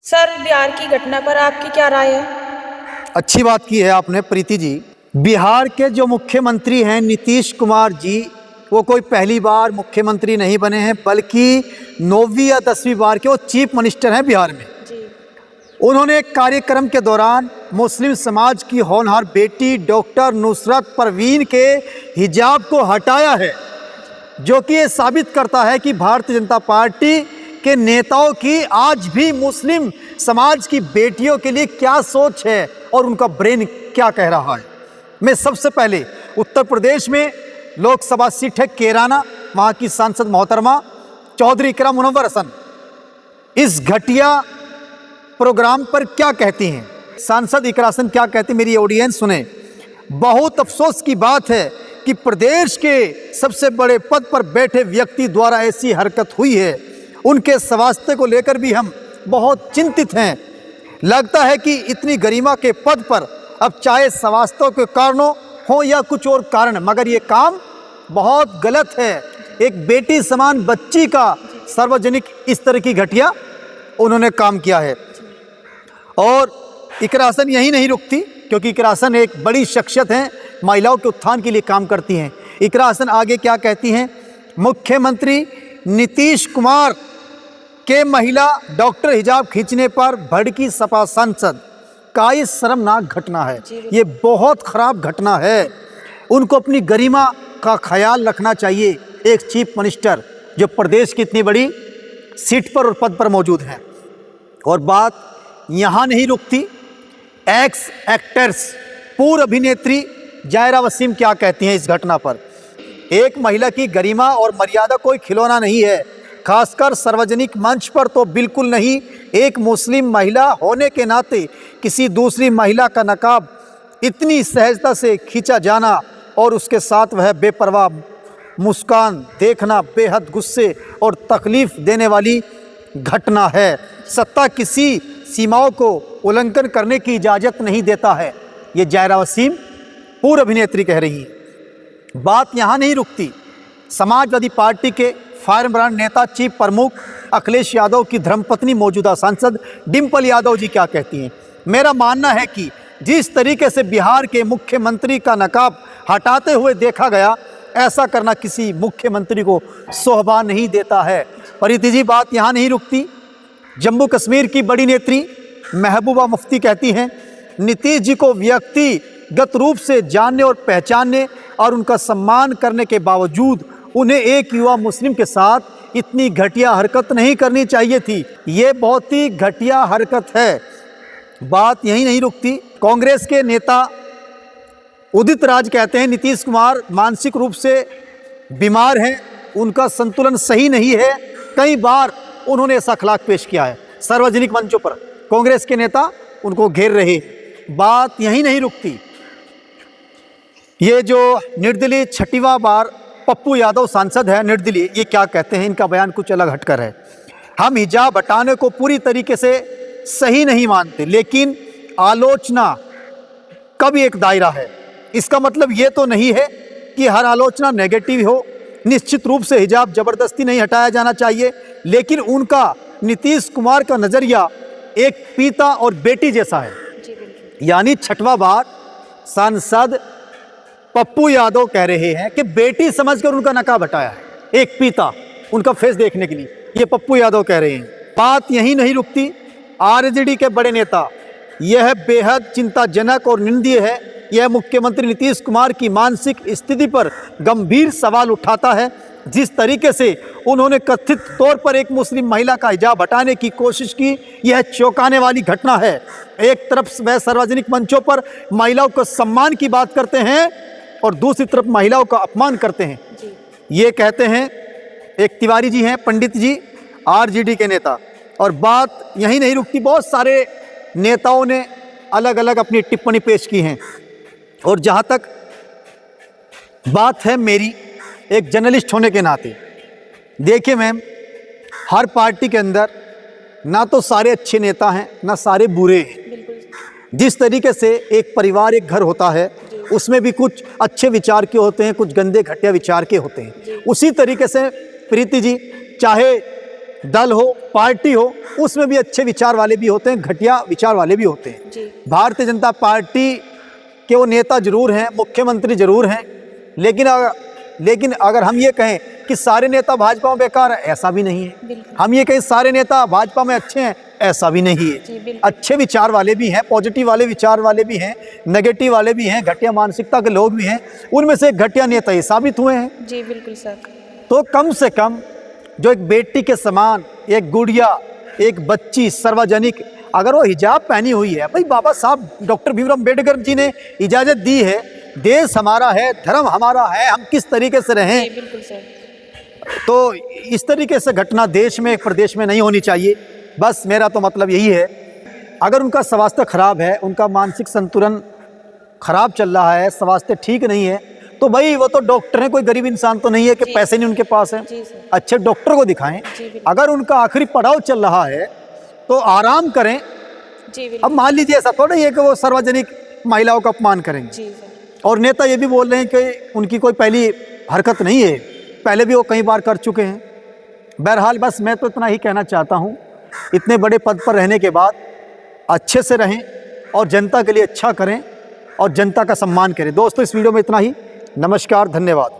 Sir, Bihar की घटना पर आपकी क्या राय है? अच्छी बात की है आपने प्रीति जी। बिहार के जो मुख्यमंत्री हैं नीतीश कुमार जी, वो कोई पहली बार मुख्यमंत्री नहीं बने हैं, बल्कि 9वीं या 10वीं बार के वो चीफ मिनिस्टर हैं बिहार में। जी। उन्होंने एक कार्यक्रम के दौरान मुस्लिम समाज की होनहार बेटी डॉक्टर नुसरत परवीन के हिजाब को हटाया है, जो कि ये साबित करता है कि भारतीय जनता पार्टी के नेताओं की आज भी मुस्लिम समाज की बेटियों के लिए क्या सोच है और उनका ब्रेन क्या कह रहा है। मैं सबसे पहले उत्तर प्रदेश में लोकसभा सीट है कैराना, वहाँ की सांसद मोहतरमा चौधरी इकरा मुनव्वर हसन इस घटिया प्रोग्राम पर क्या कहती हैं। सांसद इकरा हसन क्या कहती, मेरी ऑडियंस सुने। बहुत अफसोस की बात है कि प्रदेश के सबसे बड़े पद पर बैठे व्यक्ति द्वारा ऐसी हरकत हुई है। उनके स्वास्थ्य को लेकर भी हम बहुत चिंतित हैं। लगता है कि इतनी गरिमा के पद पर अब चाहे स्वास्थ्य के कारणों हो या कुछ और कारण, मगर ये काम बहुत गलत है। एक बेटी समान बच्ची का सार्वजनिक इस तरह की घटिया उन्होंने काम किया है। और इकरा हसन यही नहीं रुकती, क्योंकि इकरा हसन एक बड़ी शख्सियत हैं, महिलाओं के उत्थान के लिए काम करती हैं। इकरा हसन आगे क्या कहती हैं, मुख्यमंत्री नीतीश कुमार के महिला डॉक्टर हिजाब खींचने पर भड़की सपा सांसद का ये शर्मनाक घटना है। ये बहुत खराब घटना है। उनको अपनी गरिमा का ख्याल रखना चाहिए, एक चीफ मिनिस्टर जो प्रदेश की इतनी बड़ी सीट पर और पद पर मौजूद हैं। और बात यहाँ नहीं रुकती। एक्स एक्टर्स पूर्व अभिनेत्री जायरा वसीम क्या कहती हैं इस घटना पर। एक महिला की गरिमा और मर्यादा कोई खिलौना नहीं है, खासकर सार्वजनिक मंच पर तो बिल्कुल नहीं। एक मुस्लिम महिला होने के नाते किसी दूसरी महिला का नकाब इतनी सहजता से खींचा जाना और उसके साथ वह बेपरवाह मुस्कान देखना बेहद गुस्से और तकलीफ देने वाली घटना है। सत्ता किसी सीमाओं को उल्लंघन करने की इजाज़त नहीं देता है, ये जायरा वसीम पूर्व अभिनेत्री कह रही है। बात यहाँ नहीं रुकती। समाजवादी पार्टी के फायर ब्रांड नेता चीफ प्रमुख अखिलेश यादव की धर्मपत्नी मौजूदा सांसद डिंपल यादव जी क्या कहती हैं। मेरा मानना है कि जिस तरीके से बिहार के मुख्यमंत्री का नकाब हटाते हुए देखा गया, ऐसा करना किसी मुख्यमंत्री को शोभा नहीं देता है। प्रीति जी, बात यहाँ नहीं रुकती। जम्मू कश्मीर की बड़ी नेत्री महबूबा मुफ्ती कहती हैं, नीतीश जी को व्यक्तिगत रूप से जानने और पहचानने और उनका सम्मान करने के बावजूद उन्हें एक युवा मुस्लिम के साथ इतनी घटिया हरकत नहीं करनी चाहिए थी। ये बहुत ही घटिया हरकत है। बात यहीं नहीं रुकती। कांग्रेस के नेता उदित राज कहते हैं, नीतीश कुमार मानसिक रूप से बीमार हैं, उनका संतुलन सही नहीं है। कई बार उन्होंने ऐसा अखलाक पेश किया है। सार्वजनिक मंचों पर कांग्रेस के नेता उनको घेर रहे। बात यहीं नहीं रुकती। ये जो निर्दलीय 6वीं बार पप्पू यादव सांसद है निर्दलीय, ये क्या कहते हैं, इनका बयान कुछ अलग हटकर है। हम हिजाब हटाने को पूरी तरीके से सही नहीं मानते, लेकिन आलोचना का भी एक दायरा है। इसका मतलब ये तो नहीं है कि हर आलोचना नेगेटिव हो। निश्चित रूप से हिजाब जबरदस्ती नहीं हटाया जाना चाहिए, लेकिन उनका नीतीश कुमार का नज़रिया एक पिता और बेटी जैसा है। यानी 6वां बार सांसद पप्पू यादव कह रहे हैं कि बेटी समझकर उनका नकाब हटाया है, एक पिता उनका फेस देखने के लिए, ये पप्पू यादव कह रहे हैं। बात यहीं नहीं रुकती। आरजेडी के बड़े नेता, यह बेहद चिंताजनक और निंदनीय है। यह मुख्यमंत्री नीतीश कुमार की मानसिक स्थिति पर गंभीर सवाल उठाता है। जिस तरीके से उन्होंने कथित तौर पर एक मुस्लिम महिला का हिजाब हटाने की कोशिश की, यह चौंकाने वाली घटना है। एक तरफ वह सार्वजनिक मंचों पर महिलाओं को सम्मान की बात करते हैं और दूसरी तरफ महिलाओं का अपमान करते हैं। ये कहते हैं, एक तिवारी जी हैं, पंडित जी, आरजेडी के नेता। और बात यहीं नहीं रुकती। बहुत सारे नेताओं ने अलग अलग अपनी टिप्पणी पेश की हैं। और जहाँ तक बात है मेरी एक जर्नलिस्ट होने के नाते, देखिए मैम, हर पार्टी के अंदर ना तो सारे अच्छे नेता हैं ना सारे बुरे हैं। जिस तरीके से एक परिवार एक घर होता है, उसमें भी कुछ अच्छे विचार के होते हैं, कुछ गंदे घटिया विचार के होते हैं। उसी तरीके से प्रीति जी, चाहे दल हो, पार्टी हो, उसमें भी अच्छे विचार वाले भी होते हैं, घटिया विचार वाले भी होते हैं। जी। भारतीय जनता पार्टी के वो नेता जरूर हैं, मुख्यमंत्री जरूर हैं, लेकिन अगर हम ये कहें कि सारे नेता भाजपा में बेकार है, ऐसा भी नहीं है। बिल्कुल। हम ये कहें सारे नेता भाजपा में अच्छे हैं, ऐसा भी नहीं जी, है। बिल्कुल। अच्छे विचार वाले भी हैं, पॉजिटिव वाले विचार वाले भी हैं, नेगेटिव वाले भी हैं, घटिया मानसिकता के लोग भी हैं। उनमें से एक घटिया नेता ये साबित हुए हैं। जी बिल्कुल सर। तो कम से कम जो एक बेटी के समान, एक गुड़िया, एक बच्ची सार्वजनिक, अगर वो हिजाब पहनी हुई है, भाई बाबा साहब डॉक्टर भीमराव अम्बेडकर जी ने इजाज़त दी है, देश हमारा है, धर्म हमारा है, हम किस तरीके से रहें। जी बिल्कुल सर। तो इस तरीके से घटना देश में, प्रदेश में नहीं होनी चाहिए। बस मेरा तो मतलब यही है, अगर उनका स्वास्थ्य खराब है, उनका मानसिक संतुलन खराब चल रहा है, स्वास्थ्य ठीक नहीं है, तो भाई वो तो डॉक्टर हैं, कोई गरीब इंसान तो नहीं है कि जी। पैसे नहीं उनके पास है। जी सर। अच्छे डॉक्टर को दिखाएं। जी बिल्कुल। अगर उनका आखिरी पड़ाव चल रहा है तो आराम करें। जी अब बिल्कुल। मान लीजिए ऐसा थोड़ा ही है कि वो सार्वजनिक महिलाओं का अपमान करेंगे। जी सर। और नेता ये भी बोल रहे हैं कि उनकी कोई पहली हरकत नहीं है, पहले भी वो कई बार कर चुके हैं। बहरहाल बस मैं तो इतना ही कहना चाहता हूँ, इतने बड़े पद पर रहने के बाद अच्छे से रहें और जनता के लिए अच्छा करें और जनता का सम्मान करें। दोस्तों इस वीडियो में इतना ही। नमस्कार, धन्यवाद।